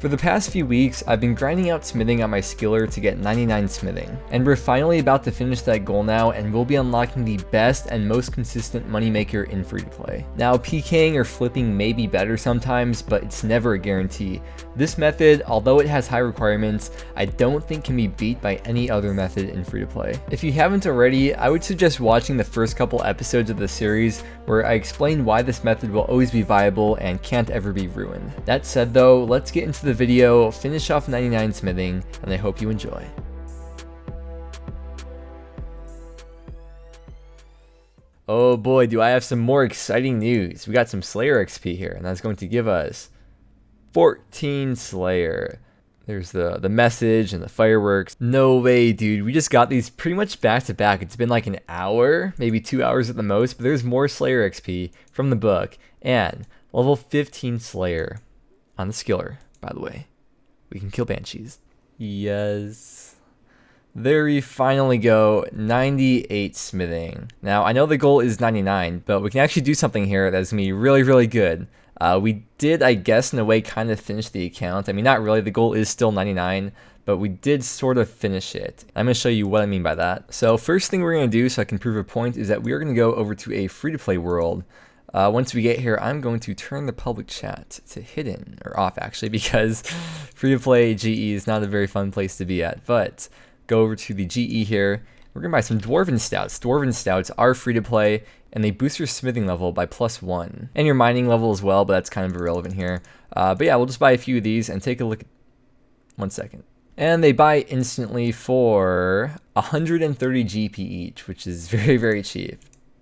For the past few weeks, I've been grinding out smithing on my skiller to get 99 smithing, and we're finally about to finish that goal now, and we'll be unlocking the best and most consistent moneymaker in free-to-play. Now, PKing or flipping may be better sometimes, but it's never a guarantee. This method, although it has high requirements, I don't think can be beat by any other method in free-to-play. If you haven't already, I would suggest watching the first couple episodes of the series where I explain why this method will always be viable and can't ever be ruined. That said though, let's get into the video, finish off 99 smithing, and I hope you enjoy. Oh boy, do I have some more exciting news. We got some Slayer XP here, and that's going to give us 14 Slayer. There's the message and the fireworks. No way, dude. We just got these pretty much back to back. It's been like an hour, maybe 2 hours at the most, but there's more Slayer XP from the book, and level 15 Slayer on the skiller, by the way. We can kill banshees. Yes. There we finally go, 98 smithing. Now, I know the goal is 99, but we can actually do something here that's going to be really, really good. We did, I guess, in a way, kind of finish the account. I mean, not really. The goal is still 99, but we did sort of finish it. I'm going to show you what I mean by that. So first thing we're going to do, so I can prove a point, is that we are going to go over to a free-to-play world. Once we get here, I'm going to turn the public chat to hidden, or off actually, because free-to-play GE is not a very fun place to be at. But go over to the GE here. We're going to buy some Dwarven Stouts. Dwarven Stouts are free-to-play, and they boost your smithing level by +1. And your mining level as well, but that's kind of irrelevant here. But yeah, we'll just buy a few of these and take a look at... 1 second. And they buy instantly for 130 GP each, which is very, very cheap.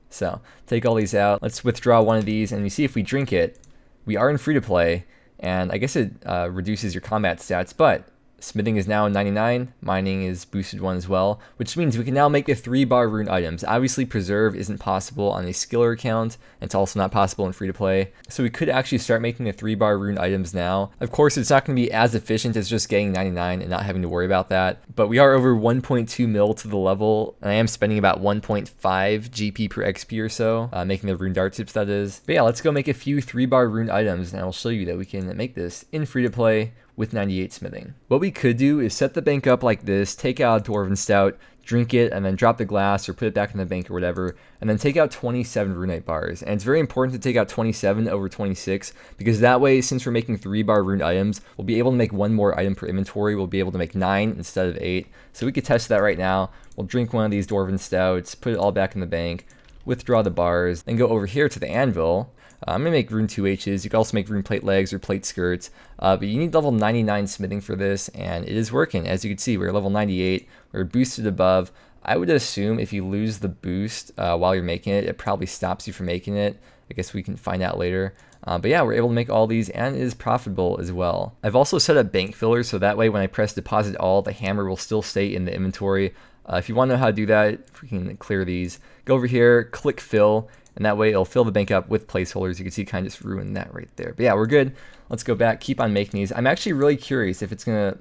So take all these out. Let's withdraw one of these, and you see if we drink it, we are in free-to-play, and I guess it reduces your combat stats, but smithing is now 99, mining is boosted 1 as well, which means we can now make the 3-bar rune items. Obviously, preserve isn't possible on a skiller account, and it's also not possible in free-to-play, so we could actually start making the 3-bar rune items now. Of course, it's not going to be as efficient as just getting 99 and not having to worry about that, but we are over 1.2 mil to the level, and I am spending about 1.5 GP per XP or so, making the rune dart tips, that is. But yeah, let's go make a few 3-bar rune items, and I'll show you that we can make this in free-to-play with 98 smithing. What we could do is set the bank up like this, take out a Dwarven Stout, drink it, and then drop the glass or put it back in the bank or whatever, and then take out 27 runite bars. And it's very important to take out 27 over 26, because that way, since we're making 3-bar rune items, we'll be able to make 1 more item per inventory. We'll be able to make 9 instead of 8. So we could test that right now. We'll drink one of these Dwarven Stouts, put it all back in the bank, withdraw the bars, then go over here to the anvil. I'm going to make rune 2Hs. You can also make rune plate legs or plate skirts, but you need level 99 smithing for this, and it is working. As you can see, we're level 98, we're boosted above. I would assume if you lose the boost while you're making it, it probably stops you from making it. I guess we can find out later. But yeah, we're able to make all these, and it is profitable as well. I've also set up bank fillers, so that way when I press deposit all, the hammer will still stay in the inventory. If you want to know how to do that, if we can clear these, go over here, click fill, and that way it'll fill the bank up with placeholders. You can see kind of just ruined that right there. But yeah, we're good. Let's go back, keep on making these. I'm actually really curious if it's gonna,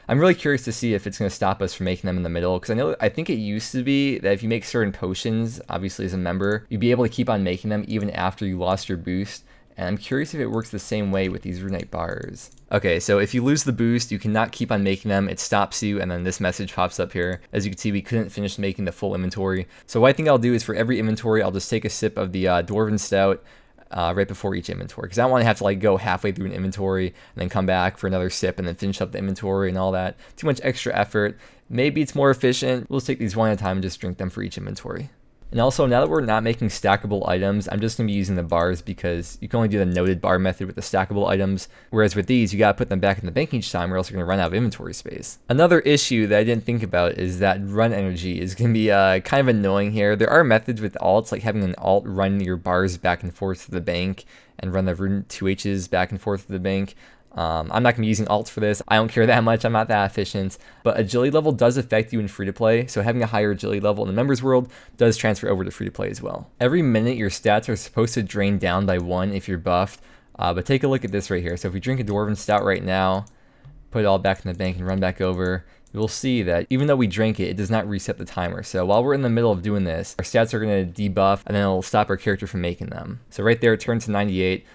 I'm really curious to see if it's gonna stop us from making them in the middle, because I think it used to be that if you make certain potions, obviously as a member, you'd be able to keep on making them even after you lost your boost. And I'm curious if it works the same way with these runite bars. Okay, so if you lose the boost, you cannot keep on making them. It stops you, and then this message pops up here. As you can see, we couldn't finish making the full inventory. So what I think I'll do is for every inventory, I'll just take a sip of the Dwarven Stout right before each inventory, because I don't want to have to like go halfway through an inventory and then come back for another sip and then finish up the inventory and all that. Too much extra effort. Maybe it's more efficient. We'll just take these one at a time and just drink them for each inventory. And also, now that we're not making stackable items, I'm just going to be using the bars, because you can only do the noted bar method with the stackable items, whereas with these, you got to put them back in the bank each time, or else you're going to run out of inventory space. Another issue that I didn't think about is that run energy is going to be kind of annoying here. There are methods with alts, like having an alt run your bars back and forth to the bank, and run the rune 2Hs back and forth to the bank. I'm not going to be using alts for this. I don't care that much. I'm not that efficient. But agility level does affect you in free-to-play, so having a higher agility level in the members world does transfer over to free-to-play as well. Every minute, your stats are supposed to drain down by 1 if you're buffed. But take a look at this right here. So if we drink a Dwarven Stout right now, put it all back in the bank and run back over, you'll see that even though we drank it, it does not reset the timer. So while we're in the middle of doing this, our stats are going to debuff, and then it'll stop our character from making them. So right there, it turned to 98.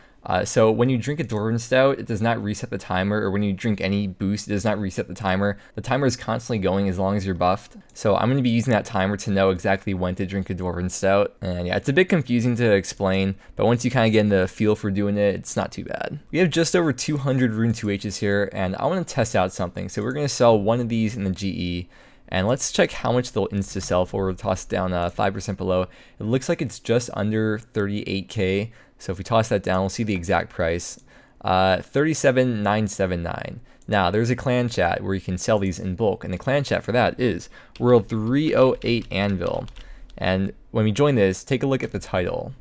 So when you drink a Dwarven Stout, it does not reset the timer, or when you drink any boost, it does not reset the timer. The timer is constantly going as long as you're buffed. So I'm going to be using that timer to know exactly when to drink a Dwarven Stout. And yeah, it's a bit confusing to explain, but once you kind of get in the feel for doing it, it's not too bad. We have just over 200 Rune 2Hs here, and I want to test out something. So we're going to sell one of these in the GE. And let's check how much they'll insta sell for. We'll toss it down 5% below. It looks like it's just under 38k. So if we toss that down, we'll see the exact price. 37,979. Now there's a clan chat where you can sell these in bulk, and the clan chat for that is World 308 Anvil. And when we join this, take a look at the title.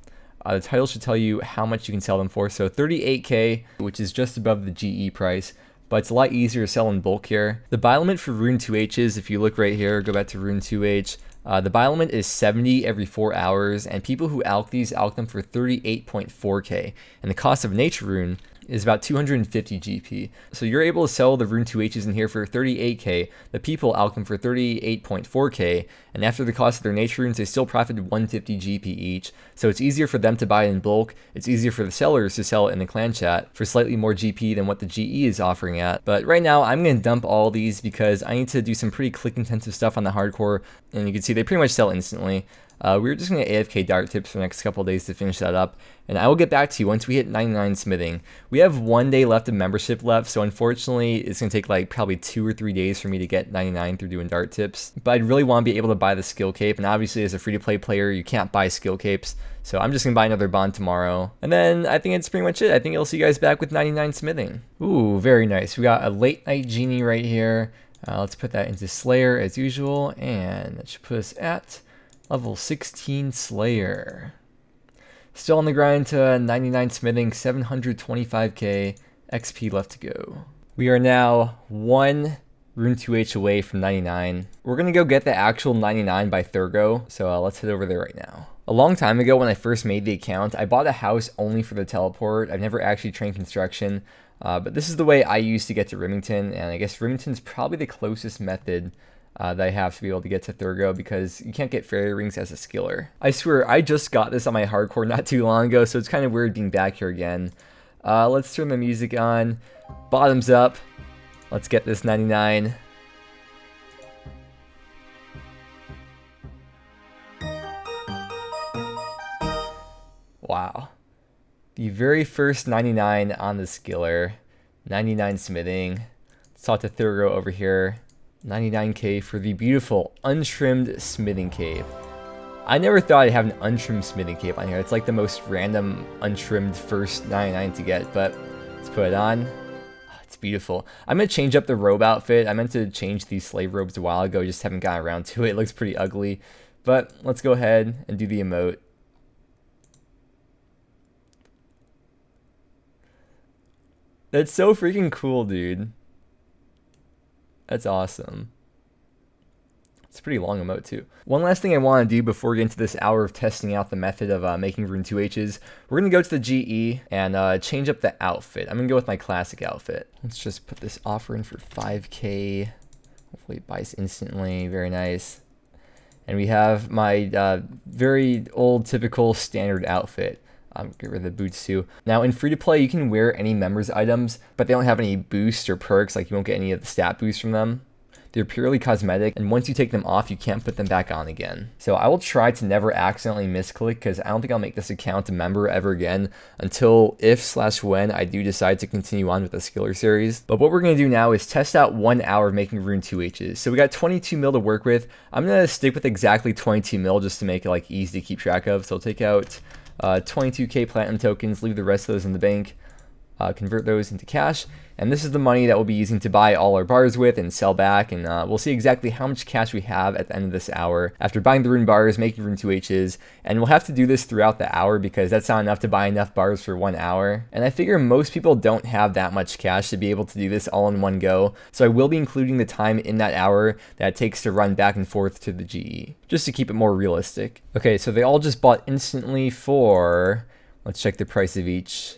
The title should tell you how much you can sell them for. So 38k, which is just above the GE price, but it's a lot easier to sell in bulk here. The buy limit for Rune 2Hs, if you look right here, go back to Rune 2H, the buy limit is 70 every 4 hours, and people who alch these alch them for 38.4k, and the cost of Nature Rune is about 250 GP. So you're able to sell the Rune 2Hs in here for 38k, the people alch them for 38.4k, and after the cost of their Nature Runes, they still profited 150 GP each. So it's easier for them to buy in bulk, it's easier for the sellers to sell it in the clan chat for slightly more GP than what the GE is offering at. But right now, I'm going to dump all these because I need to do some pretty click intensive stuff on the hardcore, and you can see they pretty much sell instantly. We're just going to AFK dart tips for the next couple of days to finish that up, and I will get back to you once we hit 99 smithing. We have 1 day left of membership left, so unfortunately it's going to take like probably 2 or 3 days for me to get 99 through doing dart tips. But I'd really want to be able to buy the skill cape, and obviously as a free-to-play player you can't buy skill capes, so I'm just going to buy another bond tomorrow. And then I think it's pretty much it. I think I'll see you guys back with 99 smithing. Ooh, very nice. We got a late night genie right here. Let's put that into Slayer as usual, and that should put us at level 16 Slayer. Still on the grind to 99 smithing, 725k XP left to go. We are now 1 Rune 2H away from 99. We're going to go get the actual 99 by Thurgo, so let's head over there right now. A long time ago when I first made the account, I bought a house only for the teleport. I've never actually trained construction, but this is the way I used to get to Rimington, and I guess Rimington's probably the closest method that I have to be able to get to Thurgo, because you can't get fairy rings as a skiller. I swear, I just got this on my hardcore not too long ago, so it's kind of weird being back here again. Let's turn the music on. Bottoms up. Let's get this 99. Wow. The very first 99 on the skiller. 99 smithing. Let's talk to Thurgo over here. 99k for the beautiful untrimmed smithing cape. I never thought I'd have an untrimmed smithing cape on here. It's like the most random untrimmed first 99 to get, but let's put it on. Oh, it's beautiful. I'm going to change up the robe outfit. I meant to change these slave robes a while ago, just haven't gotten around to it. It looks pretty ugly, but let's go ahead and do the emote. That's so freaking cool, dude. That's awesome. It's a pretty long emote too. One last thing I want to do before we get into this hour of testing out the method of making Rune 2Hs, we're going to go to the GE and change up the outfit. I'm going to go with my classic outfit. Let's just put this offer in for 5k. Hopefully it buys instantly. Very nice. And we have my very old typical standard outfit. Get rid of the boots too. Now in free to play, you can wear any members items, but they don't have any boosts or perks, like you won't get any of the stat boosts from them. They're purely cosmetic, and once you take them off, you can't put them back on again. So I will try to never accidentally misclick, because I don't think I'll make this account a member ever again until if/when I do decide to continue on with the Skiller series. But what we're going to do now is test out 1 hour of making Rune 2Hs. So we got 22 mil to work with. I'm going to stick with exactly 22 mil just to make it like easy to keep track of. So I'll take out 22k platinum tokens, leave the rest of those in the bank, convert those into cash, and this is the money that we'll be using to buy all our bars with and sell back, and we'll see exactly how much cash we have at the end of this hour after buying the rune bars, making Rune 2Hs, and we'll have to do this throughout the hour because that's not enough to buy enough bars for 1 hour, and I figure most people don't have that much cash to be able to do this all in one go, so I will be including the time in that hour that it takes to run back and forth to the GE, just to keep it more realistic. Okay, so they all just bought instantly for, let's check the price of each.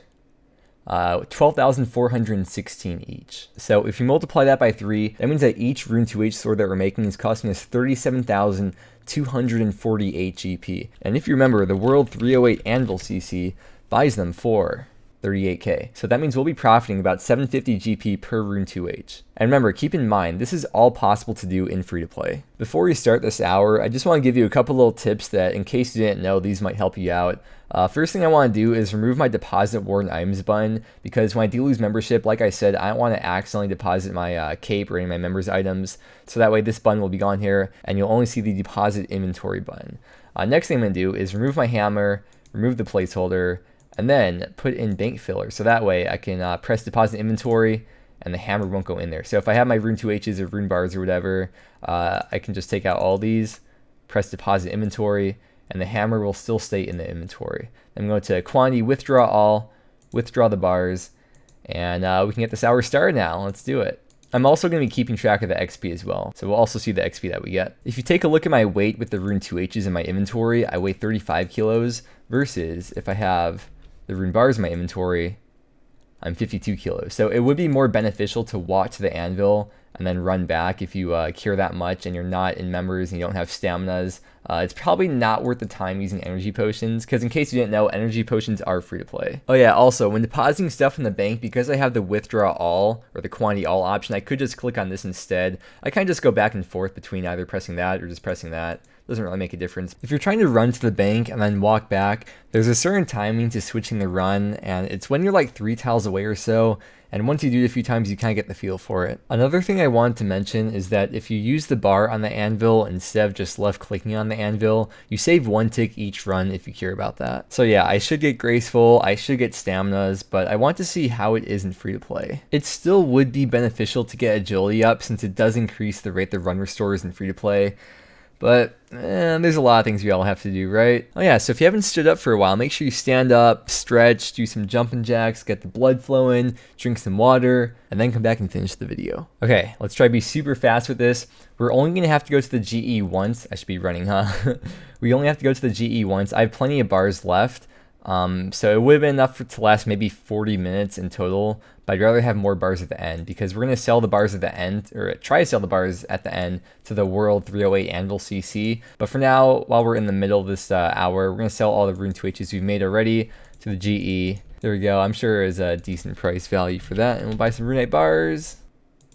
12,416 each. So if you multiply that by 3, that means that each Rune 2H sword that we're making is costing us 37,248 GP. And if you remember, the World 308 Anvil CC buys them for 38k. So that means we'll be profiting about 750 GP per rune 2H. And remember, keep in mind, this is all possible to do in free-to-play. Before we start this hour, I just want to give you a couple little tips that, in case you didn't know, these might help you out. First thing I want to do is remove my deposit warden items button, because when I do lose membership, like I said, I don't want to accidentally deposit my cape or any of my members items. So that way this button will be gone here, and you'll only see the deposit inventory button. Next thing I'm going to do is remove my hammer, remove the placeholder, and then put in bank filler. So that way I can press deposit inventory and the hammer won't go in there. So if I have my rune 2Hs or rune bars or whatever, I can just take out all these, press deposit inventory, and the hammer will still stay in the inventory. Then I'm going to quantity withdraw all, withdraw the bars, and we can get this hour started now. Let's do it. I'm also going to be keeping track of the XP as well, so we'll also see the XP that we get. If you take a look at my weight with the rune 2Hs in my inventory, I weigh 35 kilos, versus if I have the rune bars in my inventory, I'm 52 kilos. So it would be more beneficial to walk to the anvil and then run back if you care that much and you're not in members and you don't have staminas. It's probably not worth the time using energy potions, because in case you didn't know, energy potions are free to play. Oh yeah, also when depositing stuff in the bank, because I have the withdraw all or the quantity all option, I could just click on this instead. I kind of just go back and forth between either pressing that or just pressing that. Doesn't really make a difference. If you're trying to run to the bank and then walk back, there's a certain timing to switching the run, and it's when you're like 3 tiles away or so. And once you do it a few times, you kind of get the feel for it. Another thing I wanted to mention is that if you use the bar on the anvil instead of just left clicking on the anvil, you save 1 tick each run if you care about that. So yeah, I should get graceful, I should get staminas, but I want to see how it is in free to play. It still would be beneficial to get agility up, since it does increase the rate the run restores in free to play. But there's a lot of things we all have to do, right? Oh yeah, so if you haven't stood up for a while, make sure you stand up, stretch, do some jumping jacks, get the blood flowing, drink some water, and then come back and finish the video. Okay, let's try to be super fast with this. We're only going to have to go to the GE once. I should be running, huh? We only have to go to the GE once. I have plenty of bars left. So it would have been enough to last maybe 40 minutes in total, but I'd rather have more bars at the end, because we're going to sell the bars at the end, or try to sell the bars at the end to the World 308 Anvil CC. But for now, while we're in the middle of this hour, we're going to sell all the rune 2Hs we've made already to the GE. There we go. I'm sure there's a decent price value for that. And we'll buy some runite bars.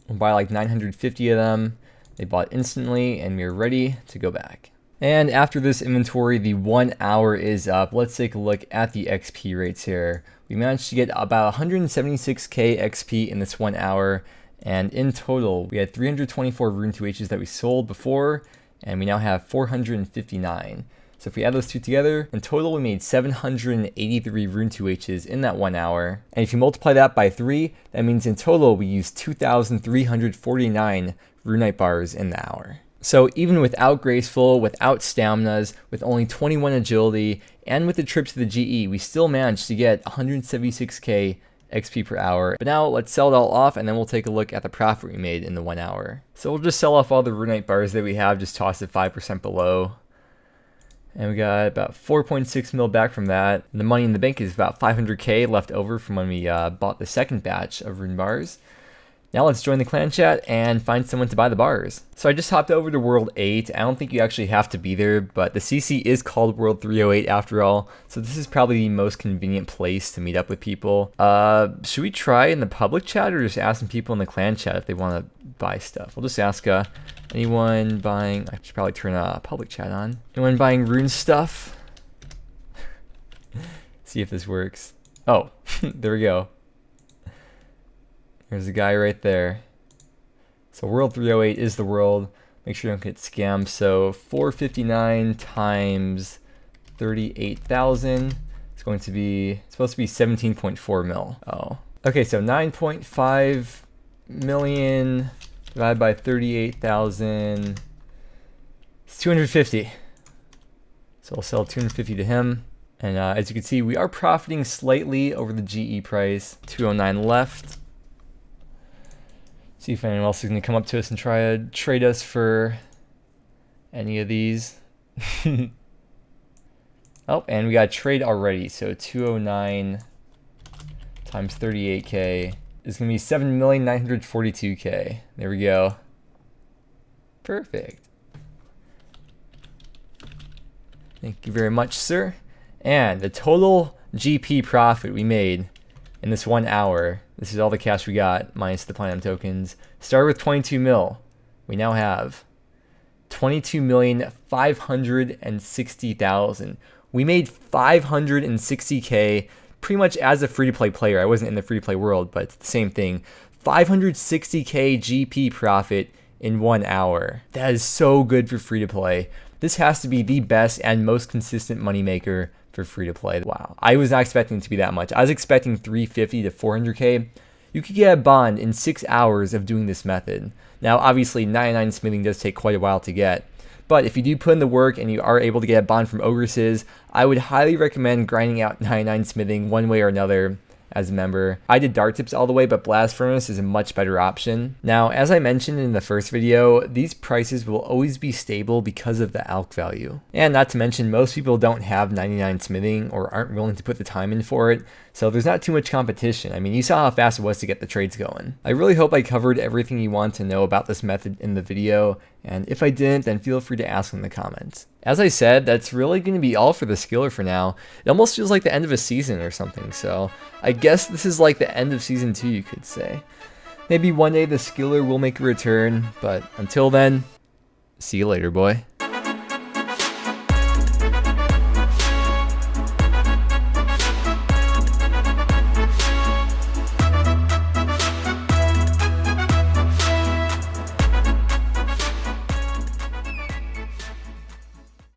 We'll buy like 950 of them. They bought instantly, and we're ready to go back. And after this inventory, the 1 hour is up. Let's take a look at the XP rates here. We managed to get about 176k XP in this 1 hour. And in total, we had 324 rune 2Hs that we sold before, and we now have 459. So if we add those two together, in total we made 783 rune 2Hs in that 1 hour. And if you multiply that by 3, that means in total we used 2,349 runite bars in the hour. So even without graceful, without staminas, with only 21 agility, and with the trip to the GE, we still managed to get 176k XP per hour. But now let's sell it all off, and then we'll take a look at the profit we made in the 1 hour. So we'll just sell off all the runite bars that we have, just toss it 5% below. And we got about 4.6 mil back from that. The money in the bank is about 500k left over from when we bought the second batch of rune bars. Now let's join the clan chat and find someone to buy the bars. So I just hopped over to World 8. I don't think you actually have to be there, but the CC is called World 308 after all, so this is probably the most convenient place to meet up with people. Should we try in the public chat, or just ask some people in the clan chat if they want to buy stuff? We'll just ask anyone buying, I should probably turn a public chat on. Anyone buying rune stuff? See if this works. Oh, there we go. There's a guy right there. So World 308 is the world. Make sure you don't get scammed. So 459 times 38,000 is going to be, it's supposed to be 17.4 mil. Oh. Okay, so 9.5 million divided by 38,000. It's 250. So I'll sell 250 to him. And as you can see, we are profiting slightly over the GE price. 209 left. See if anyone else is going to come up to us and try to trade us for any of these. Oh, and we got a trade already. So 209 times 38k is going to be 7,942k. There we go. Perfect. Thank you very much, sir. And the total GP profit we made in this 1 hour. This is all the cash we got minus the platinum tokens. Started with 22 mil. We now have 22,560,000. We made 560K pretty much as a free-to-play player. I wasn't in the free-to-play world, but it's the same thing. 560K GP profit in 1 hour. That is so good for free-to-play. This has to be the best and most consistent moneymaker for free-to-play. Wow, I was not expecting it to be that much. I was expecting 350 to 400K. You could get a bond in 6 hours of doing this method. Now, obviously, 99 smithing does take quite a while to get, but if you do put in the work and you are able to get a bond from Ogresses, I would highly recommend grinding out 99 smithing one way or another as a member. I did dart tips all the way, but blast furnace is a much better option. Now, as I mentioned in the first video, these prices will always be stable because of the alk value. And not to mention, most people don't have 99 smithing or aren't willing to put the time in for it, so there's not too much competition. I mean, you saw how fast it was to get the trades going. I really hope I covered everything you want to know about this method in the video, and if I didn't, then feel free to ask in the comments. As I said, that's really going to be all for the skiller for now. It almost feels like the end of a season or something, so I guess this is like the end of season 2, you could say. Maybe one day the skiller will make a return, but until then, see you later, boy.